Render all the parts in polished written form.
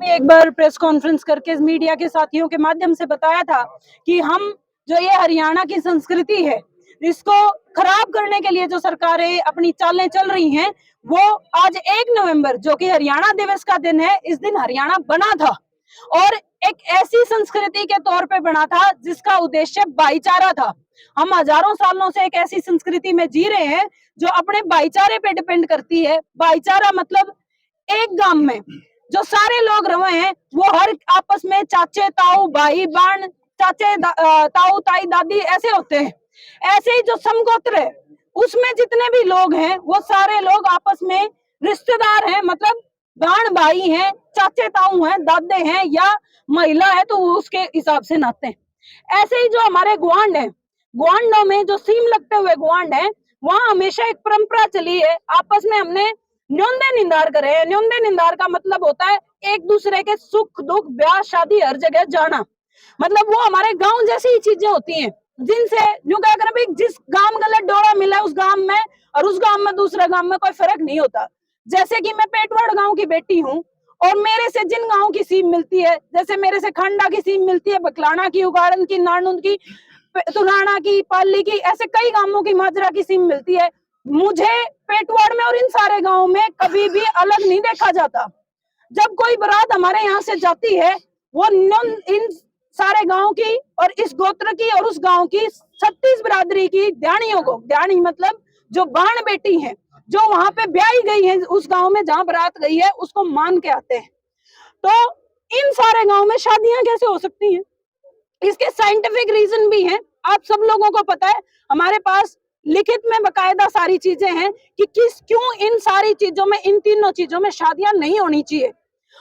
भी एक बार press conference करके मीडिया के साथियों के माध्यम से बताया था कि हम जो ये हरियाणा की संस्कृति है इसको खराब करने के लिए जो सरकारें अपनी चालें चल रही हैं, वो आज 1 नवंबर जो कि हरियाणा दिवस का दिन है, इस दिन हरियाणा बना था और एक ऐसी संस्कृति के तौर पे बना था जिसका उद्देश्य भाईचारा था। हम हजारों सालों से एक ऐसी संस्कृति में जी रहे हैं जो अपने भाईचारे पे डिपेंड करती है। भाईचारा मतलब एक गांव में जो सारे लोग रहे हैं वो हर आपस में चाचे ताऊ भाई बहन चाचे ताऊ ताई दादी ऐसे होते हैं। ऐसे ही जो समगोत्र है उसमें जितने भी लोग हैं वो सारे लोग आपस में रिश्तेदार हैं, मतलब बहन भाई हैं, चाचे ताऊ हैं, दादे हैं या महिला है तो वो उसके हिसाब से नाते हैं। ऐसे ही जो हमारे गुआंढ है, गुआंढों में जो सीम लगते हुए गुआंढ है वहां हमेशा एक परंपरा चली है, आपस में हमने न्योंदे निंदार करे। न्योंदे निंदार का मतलब होता है एक दूसरे के सुख दुख ब्याह शादी हर जगह जाना, मतलब वो हमारे गांव जैसी ही चीजें होती हैं जिनसे यूं क्या करें भाई, जिस गांव गलत डोरा मिला उस गांव में और उस गांव में दूसरे गांव में कोई फर्क नहीं होता। जैसे कि मैं पेटवाड़ गांव की बेटी हूँ और मेरे से जिन गांव की सीम मिलती है, जैसे मेरे से खंडा की सीम मिलती है, बकलाना की, उगाड़न की, नानुन की, तुराना की, पाली की, ऐसे कई गांवों की माजरा की सीम मिलती है। मुझे पेटवाड़ में और इन सारे गांवों में कभी भी अलग नहीं देखा जाता। जब कोई बारात हमारे यहाँ से जाती है वो इन सारे गांव की और इस गोत्र की और उस गांव की 36 बिरादरी की ध्यानियों को, ध्यानी मतलब जो बाण बेटी है जो वहां पे ब्याही गई है उस गांव में जहां बारात गई है उसको मान के आते हैं। तो इन सारे गांव में शादियां कैसे हो सकती हैं? इसके साइंटिफिक रीजन भी हैं, आप सब लोगों को पता है। हमारे पास लिखित में बकायदा सारी चीजें हैं कि क्यों इन सारी चीजों में, इन तीनों चीजों में शादियां नहीं होनी चाहिए।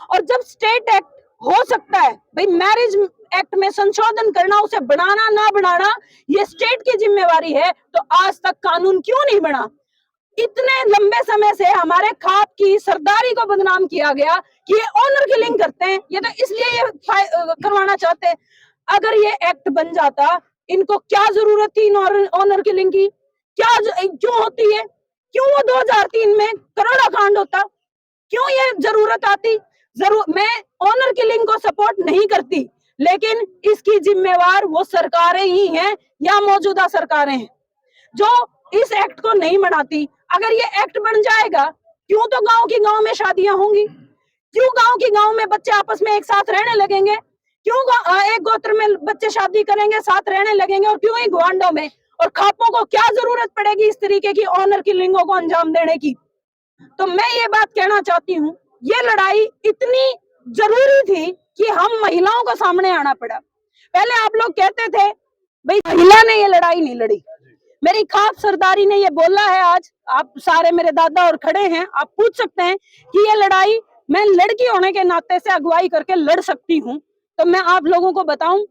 और जब स्टेट एक्ट हो सकता है भाई, मैरिज एक्ट में संशोधन करना, उसे बढ़ाना ना बढ़ाना ये स्टेट की जिम्मेवारी है, तो आज तक कानून क्यों नहीं बना? इतने लंबे समय से हमारे खाप की सरदारी को बदनाम किया गया कि ये ऑनर किलिंग करते हैं, ये तो इसलिए ये करवाना चाहते हैं। अगर ये एक्ट बन जाता, इनको क्या जरूरत थी ऑनर किलिंग की? क्या क्यों होती है? क्यों वो 2003 में करोड़ा कांड होता? क्यों ये जरूरत आती? मैं ऑनर किलिंग को सपोर्ट नहीं करती, लेकिन इसकी जिम्मेवार वो सरकारें ही हैं या मौजूदा सरकारें हैं जो इस एक्ट को नहीं बनाती। अगर ये एक्ट बन जाएगा, क्यों तो गांव की गांव में शादियां होंगी, क्यों गांव की गांव में बच्चे आपस में एक साथ रहने लगेंगे, क्यों एक गोत्र में बच्चे शादी करेंगे साथ रहने लगेंगे, और क्यों ही गुआंढों में और खापों को क्या जरूरत पड़ेगी इस तरीके की ऑनर किलिंगों को अंजाम देने की? तो मैं ये बात कहना चाहती हूँ, ये लड़ाई इतनी जरूरी थी कि हम महिलाओं को सामने आना पड़ा। पहले आप लोग कहते थे भाई महिला ने ये लड़ाई नहीं लड़ी, मेरी खाप सरदारी ने ये बोला है। आज आप सारे मेरे दादा और खड़े हैं, आप पूछ सकते हैं कि ये लड़ाई मैं लड़की होने के नाते से अगुवाई करके लड़ सकती हूँ। तो मैं आप लोगों को बताऊं,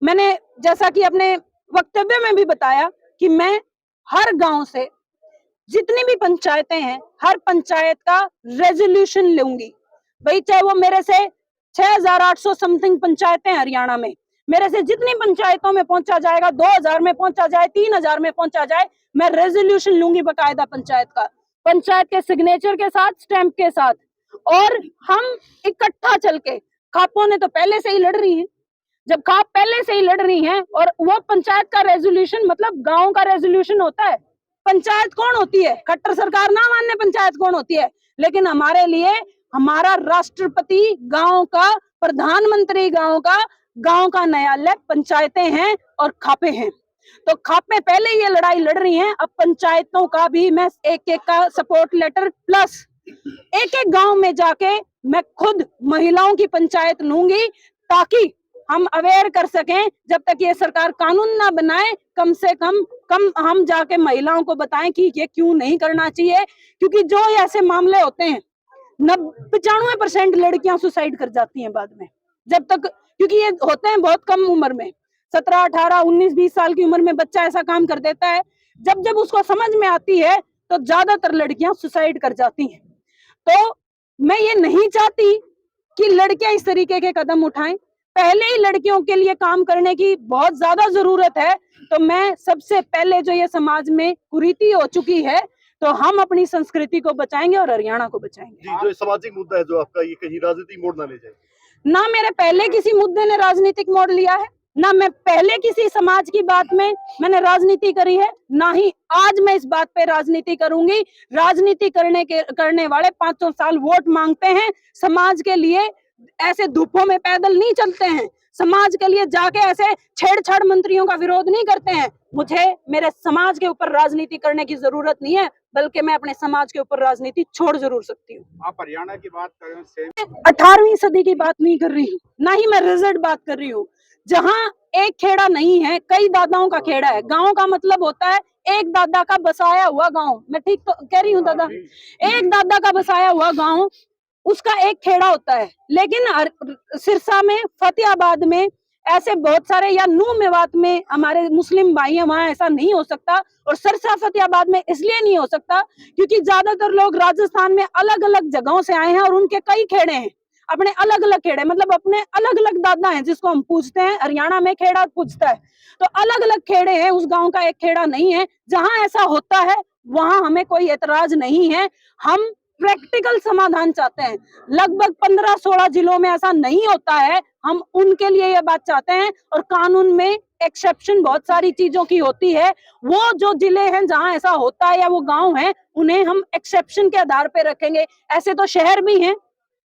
मैंने जैसा कि अपने वक्तव्य में भी बताया कि मैं हर गांव से जितनी भी पंचायतें हैं हर पंचायत का रेजोल्यूशन लूंगी भाई, चाहे वो मेरे से 6800 समथिंग पंचायतें हरियाणा में, मेरे से जितनी पंचायतों में पहुंचा जाएगा, 2000 में पहुंचा जाए, 3000 में पहुंचा जाए, मैं रेजोल्यूशन लूंगी बकायदा पंचायत का, पंचायत के सिग्नेचर के साथ, स्टैंप के साथ। और हम इकट्ठा चल के, खापों ने तो पहले से ही लड़ रही है, जब खाप पहले से ही लड़ रही है और वो पंचायत का रेजोल्यूशन मतलब गांव का रेजोल्यूशन होता है। पंचायत कौन होती है? खट्टर सरकार ना मानने पंचायत कौन होती है, लेकिन हमारे लिए हमारा राष्ट्रपति गांव का, प्रधानमंत्री गांव का न्यायालय पंचायतें हैं और खापे हैं। तो खापे पहले ये लड़ाई लड़ रही हैं, अब पंचायतों का भी मैं एक एक का सपोर्ट लेटर प्लस एक एक गांव में जाके मैं खुद महिलाओं की पंचायत लूंगी, ताकि हम अवेयर कर सकें। जब तक ये सरकार कानून ना बनाए, कम से कम हम जाके महिलाओं को बताएं कि ये क्यों नहीं करना चाहिए। क्योंकि जो ऐसे मामले होते हैं 95% लड़कियां सुसाइड कर जाती हैं बाद में, जब तक, क्योंकि ये होते हैं बहुत कम उम्र में, 17, 18, 19, 20 साल की उम्र में बच्चा ऐसा काम कर देता है। जब उसको समझ में आती है तो ज्यादातर लड़कियां सुसाइड कर जाती हैं। तो मैं ये नहीं चाहती कि लड़कियां इस तरीके के कदम उठाएं। पहले ही लड़कियों के लिए काम करने की बहुत ज्यादा जरूरत है। तो मैं सबसे पहले, जो ये समाज में कुरीति हो चुकी है, तो हम अपनी संस्कृति को बचाएंगे और हरियाणा को बचाएंगे। जी, जो सामाजिक मुद्दा है जो आपका, ये कहीं राजनीतिक मोड़ ना ले जाए। ना मेरे पहले किसी मुद्दे ने राजनीतिक मोड़ लिया है, ना मैं पहले किसी समाज की बात में मैंने राजनीति करी है, ना ही आज मैं इस बात पे राजनीति करूंगी। राजनीति करने वाले 500 साल वोट मांगते हैं, समाज के लिए ऐसे धूपों में पैदल नहीं चलते हैं, समाज के लिए जाके ऐसे छेड़छाड़ मंत्रियों का विरोध नहीं करते हैं। मुझे मेरे समाज के ऊपर राजनीति करने की जरूरत नहीं है, बल्कि मैं अपने समाज के ऊपर राजनीति छोड़ जरूर सकती हूँ। आप हरियाणा की बात कर रहे हैं, 18वीं सदी की बात नहीं कर रही हूँ, ना ही मैं रिजल्ट बात कर रही हूँ। जहाँ एक खेड़ा नहीं है, कई दादाओं का खेड़ा है। गांव का मतलब होता है एक दादा का बसाया हुआ गांव। मैं ठीक तो कह रही हूँ दादा? एक दादा का बसाया हुआ गांव, उसका एक खेड़ा होता है। लेकिन सिरसा में, फतेहाबाद में, ऐसे बहुत सारे, या नूह मेवात में हमारे मुस्लिम भाई हैं, वहां ऐसा नहीं हो सकता। और सरसा फतेहाबाद में इसलिए नहीं हो सकता क्योंकि ज्यादातर लोग राजस्थान में अलग अलग जगहों से आए हैं और उनके कई खेड़े हैं, अपने अलग अलग खेड़े, मतलब अपने अलग अलग दादा हैं जिसको हम पूछते हैं। हरियाणा में खेड़ा पूछता है, तो अलग अलग खेड़े हैं, उस गांव का एक खेड़ा नहीं है। जहां ऐसा होता है वहां हमें कोई एतराज नहीं है। हम प्रैक्टिकल समाधान चाहते हैं। लगभग 15-16 जिलों में ऐसा नहीं होता है, हम उनके लिए ये बात चाहते हैं। और कानून में एक्सेप्शन बहुत सारी चीजों की होती है। वो जो जिले हैं जहां ऐसा होता है या वो गांव है, उन्हें हम एक्सेप्शन के आधार पे रखेंगे। ऐसे तो शहर भी हैं,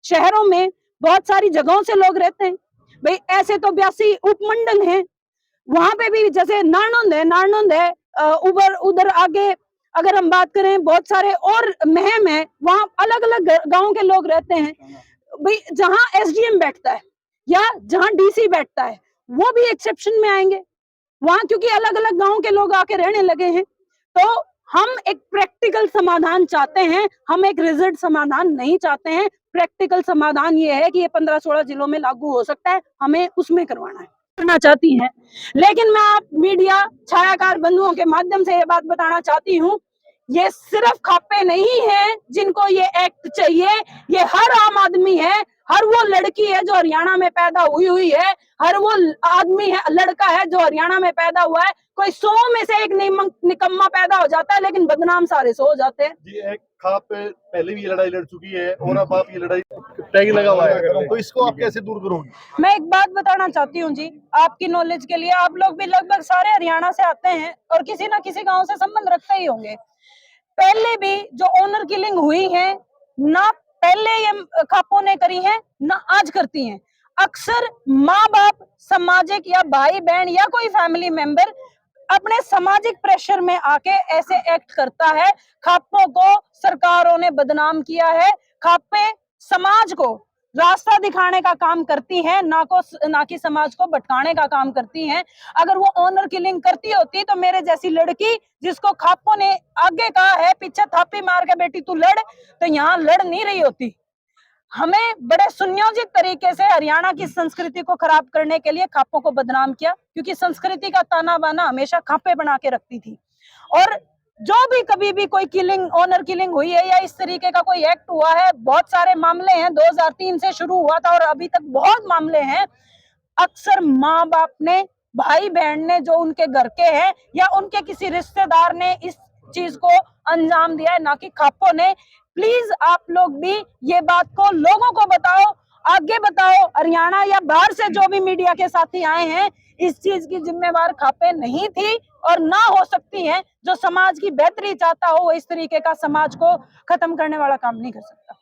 शहरों में बहुत सारी जगहों से लोग रहते हैं भाई। ऐसे तो 82 उपमंडल हैं, वहां पे भी जैसे नारनौंद है, उधर आगे अगर हम बात करें बहुत सारे और महम है, वहां अलग अलग गांव के लोग रहते हैं भाई। जहां एसडीएम बैठता है या जहां डीसी बैठता है वो भी एक्सेप्शन में आएंगे वहां, क्योंकि अलग अलग गांव के लोग आके रहने लगे हैं। तो हम एक प्रैक्टिकल समाधान चाहते हैं, हम एक रिजल्ट समाधान नहीं चाहते हैं। प्रैक्टिकल समाधान ये है कि ये 15-16 जिलों में लागू हो सकता है, हमें उसमें करवाना है, करना चाहती हैं। लेकिन मैं आप मीडिया छायाकार बंधुओं के माध्यम से ये बात बताना चाहती हूँ, ये सिर्फ खापे नहीं है जिनको ये एक्ट चाहिए, ये हर आम आदमी है, हर वो लड़की है जो हरियाणा में पैदा हुई है, हर वो आदमी है, लड़का है जो हरियाणा में पैदा हुआ है। कोई 100 में से एक निकम्मा पैदा हो जाता है, लेकिन बदनाम सारे 100 हो जाते हैं। जी, एक खाप पहले भी ये लड़ाई लड़ चुकी है और अब आप ये लड़ाई टैग लगा हुआ है, तो इसको आप कैसे दूर करोगे? मैं एक बात बताना चाहती हूँ जी, आपकी नॉलेज के लिए। आप लोग भी लगभग सारे हरियाणा से आते हैं और किसी ना किसी गांव से संबंध रखते ही होंगे। पहले भी जो ऑनर किलिंग हुई है ना, पहले ये खापों ने करी है ना आज करती हैं। अक्सर माँ बाप, सामाजिक या भाई बहन या कोई फैमिली मेंबर अपने सामाजिक प्रेशर में आके ऐसे एक्ट करता है। खापों को सरकारों ने बदनाम किया है। खापे समाज को रास्ता दिखाने का काम करती है, ना कि समाज को भटकाने का काम करती हैं। अगर वो ऑनर किलिंग करती होती तो मेरे जैसी लड़की, जिसको खापों ने आगे कहा है पीछे थापी मार के बेटी तू लड़, तो यहाँ लड़ नहीं रही होती। हमें बड़े सुनियोजित तरीके से हरियाणा की संस्कृति को खराब करने के लिए खापों को बदनाम किया, क्योंकि संस्कृति का ताना बाना हमेशा खापे बना के रखती थी। और जो भी कभी भी कोई किलिंग, ऑनर किलिंग हुई है या इस तरीके का कोई एक्ट हुआ है, बहुत सारे मामले हैं, 2003 से शुरू हुआ था और अभी तक बहुत मामले हैं। अक्सर माँ बाप ने, भाई बहन ने, जो उनके घर के हैं या उनके किसी रिश्तेदार ने इस चीज को अंजाम दिया है, ना कि खापों ने। प्लीज आप लोग भी ये बात को लोगों को बताओ, आगे बताओ। हरियाणा या बाहर से जो भी मीडिया के साथी आए हैं, इस चीज की जिम्मेवार खापे नहीं थी और ना हो सकती हैं। जो समाज की बेहतरी चाहता हो वो इस तरीके का समाज को खत्म करने वाला काम नहीं कर सकता।